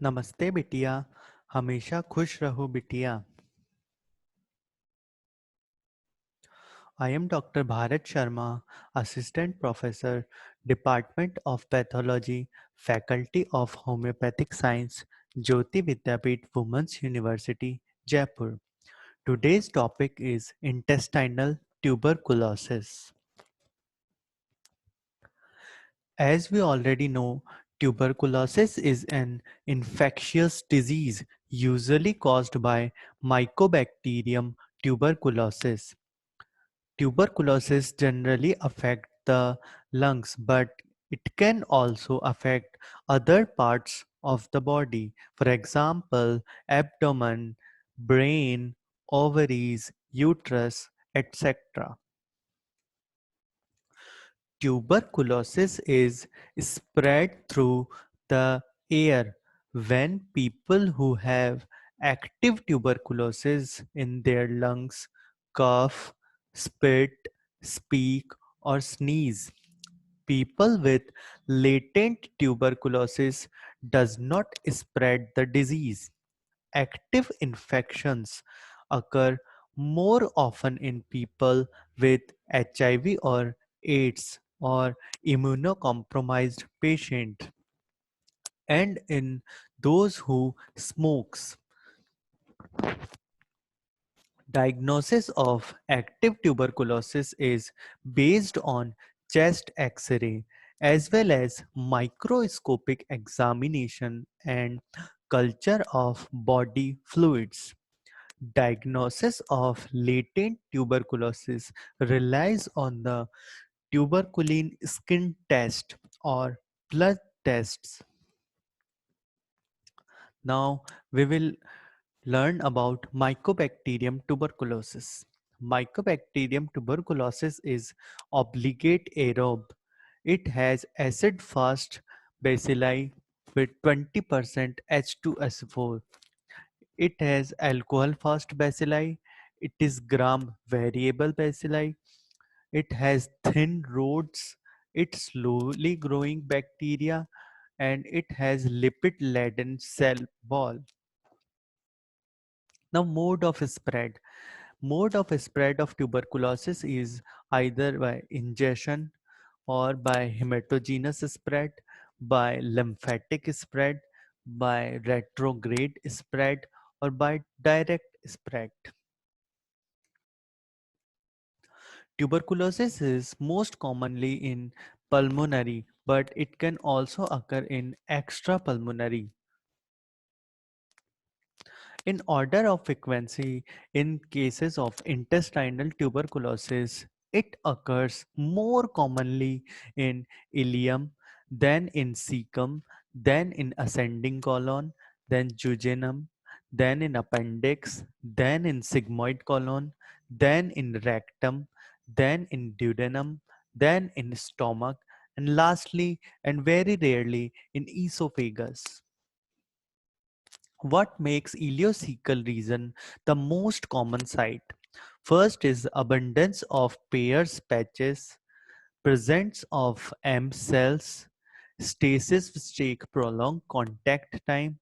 नमस्ते बिटिया। हमेशा खुश रहो बिटिया। I am Dr. Bharat Sharma, Assistant Professor, Department of Pathology, Faculty of Homeopathic Science, Jyoti Vidyapeeth Women's University, Jaipur. Today's topic is intestinal tuberculosis. As we already know, tuberculosis is an infectious disease usually caused by Mycobacterium tuberculosis. Tuberculosis generally affect the lungs, but it can also affect other parts of the body. For example, abdomen, brain, ovaries, uterus, etc. Tuberculosis is spread through the air when people who have active tuberculosis in their lungs cough, spit, speak, or sneeze. People with latent tuberculosis does not spread the disease. Active infections occur more often in people with HIV or AIDS or immunocompromised patient and in those who smokes. Diagnosis of active tuberculosis is based on chest x-ray as well as microscopic examination and culture of body fluids. Diagnosis of latent tuberculosis relies on the tuberculin skin test or blood tests. Now we will learn about Mycobacterium tuberculosis. Mycobacterium tuberculosis is obligate aerobe. It has acid-fast bacilli with 20% H2SO4. It has alcohol-fast bacilli. It is gram-variable bacilli. It has thin rods. It's slowly growing bacteria and it has lipid-laden cell wall. Now, mode of spread. Mode of spread of tuberculosis is either by ingestion or by hematogenous spread, by lymphatic spread, by retrograde spread, or by direct spread. Tuberculosis is most commonly in pulmonary, but it can also occur in extrapulmonary. In order of frequency, in cases of intestinal tuberculosis, it occurs more commonly in ileum, then in cecum, then in ascending colon, then jejunum, then in appendix, then in sigmoid colon, then in rectum, then in duodenum, then in stomach, and lastly and very rarely in esophagus. What makes ileocecal region the most common site? First is abundance of Peyer's patches, presence of M cells, stasis which take prolonged contact time,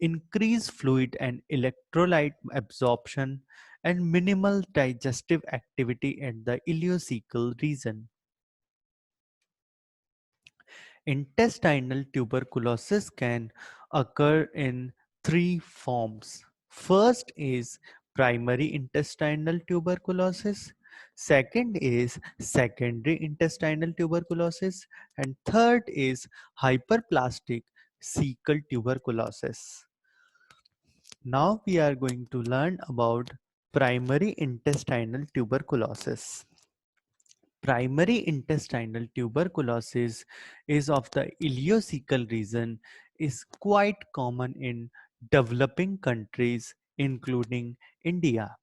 increased fluid and electrolyte absorption, and minimal digestive activity at the ileocecal region. Intestinal tuberculosis can occur in three forms. First is primary intestinal tuberculosis, second is secondary intestinal tuberculosis, and third is hyperplastic cecal tuberculosis. Now we are going to learn about primary intestinal tuberculosis. Primary intestinal tuberculosis is of the ileocecal region is quite common in developing countries including India.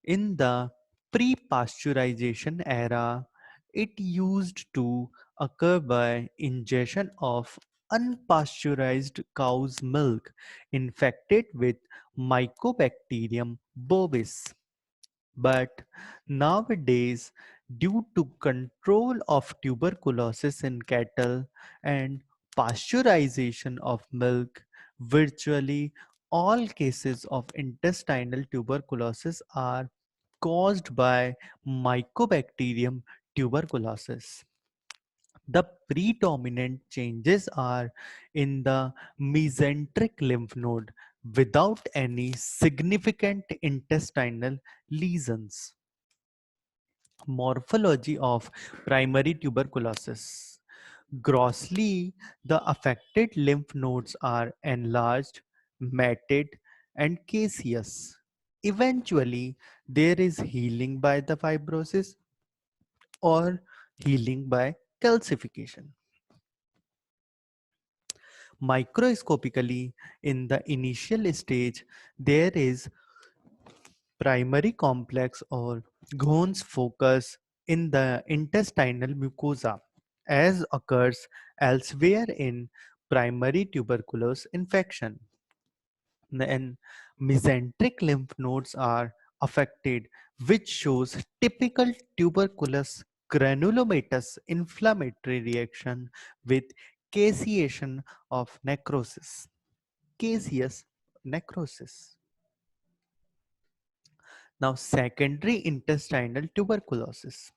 In the pre-pasteurization era, it used to occur by ingestion of unpasteurized cow's milk infected with Mycobacterium bovis. But nowadays, due to control of tuberculosis in cattle and pasteurization of milk, Virtually all cases of intestinal tuberculosis are caused by Mycobacterium tuberculosis. The predominant changes are in the mesenteric lymph node without any significant intestinal lesions. Morphology of primary tuberculosis. Grossly, the affected lymph nodes are enlarged, matted, and caseous. Eventually, there is healing by the fibrosis or healing by calcification. Microscopically, in the initial stage, there is primary complex or Ghon's focus in the intestinal mucosa, as occurs elsewhere in primary tuberculous infection. And mesenteric lymph nodes are affected, which shows typical tuberculous granulomatous inflammatory reaction with caseation of necrosis. Caseous necrosis. Now, secondary intestinal tuberculosis.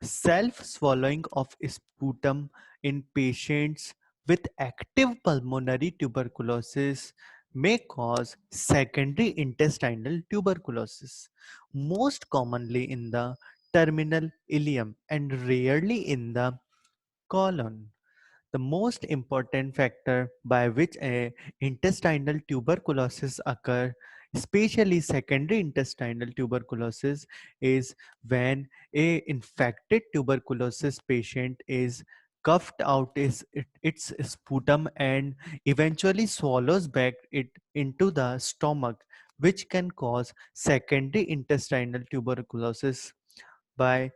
Self-swallowing of sputum in patients with active pulmonary tuberculosis may cause secondary intestinal tuberculosis, most commonly in the terminal ileum and rarely in the colon. The most important factor by which a intestinal tuberculosis occur, especially secondary intestinal tuberculosis, is when a infected tuberculosis patient is coughed out its sputum and eventually swallows back it into the stomach, which can cause secondary intestinal tuberculosis by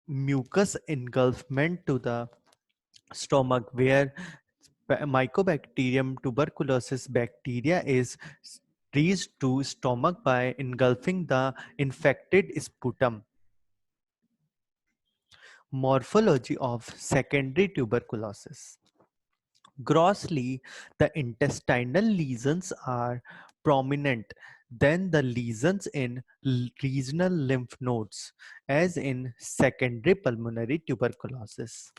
mucus engulfment to the stomach, where Mycobacterium tuberculosis bacteria is reached to stomach by engulfing the infected sputum. Morphology of secondary tuberculosis. Grossly, the intestinal lesions are prominent than the lesions in regional lymph nodes, as in secondary pulmonary tuberculosis.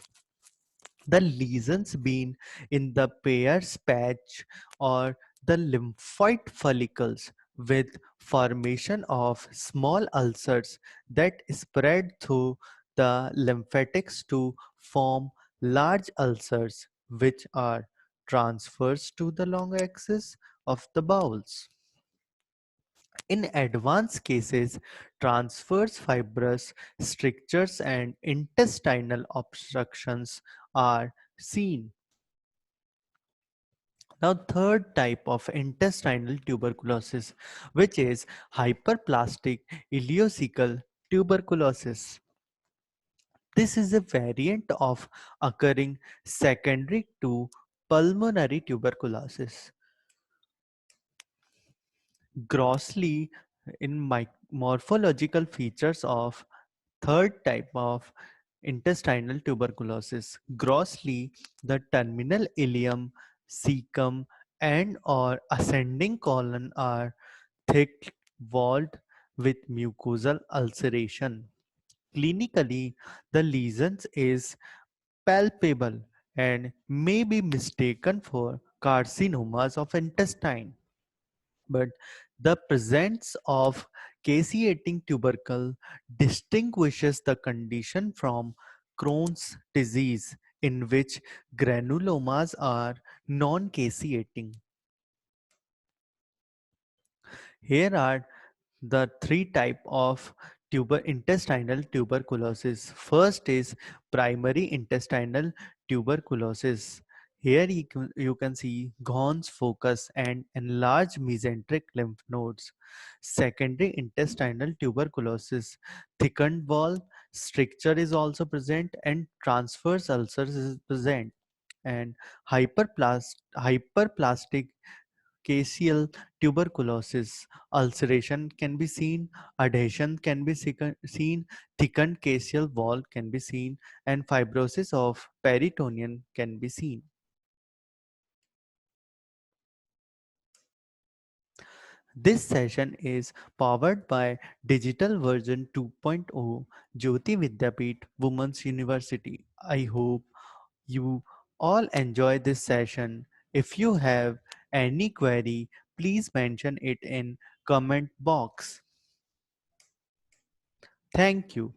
The lesions being in the Peyer's patch or the lymphoid follicles, with formation of small ulcers that spread through the lymphatics to form large ulcers, which are transfers to the long axis of the bowels. In advanced cases, transverse fibrous strictures and intestinal obstructions are seen. Now, third type of intestinal tuberculosis, which is hyperplastic ileocecal tuberculosis. This is a variant of occurring secondary to pulmonary tuberculosis. Grossly, in morphological features of third type of intestinal tuberculosis. Grossly, the terminal ileum, cecum, and or ascending colon are thick walled with mucosal ulceration. Clinically, the lesions is palpable and may be mistaken for carcinomas of intestine, but the presence of caseating tubercle distinguishes the condition from Crohn's disease, in which granulomas are non-caseating. Here are the three type of intestinal tuberculosis. First is primary intestinal tuberculosis. Here you can see Ghon's focus and enlarged mesenteric lymph nodes. Secondary intestinal tuberculosis, thickened wall stricture is also present and transverse ulcers is present. And hyperplastic caseal tuberculosis. Ulceration can be seen, adhesion can be seen, thickened caseal wall can be seen, and fibrosis of peritoneum can be seen. This session is powered by Digital Version 2.0 Jyoti Vidyapeeth Women's University. I hope you all enjoy this session. If you have any query, please mention it in comment box. Thank you.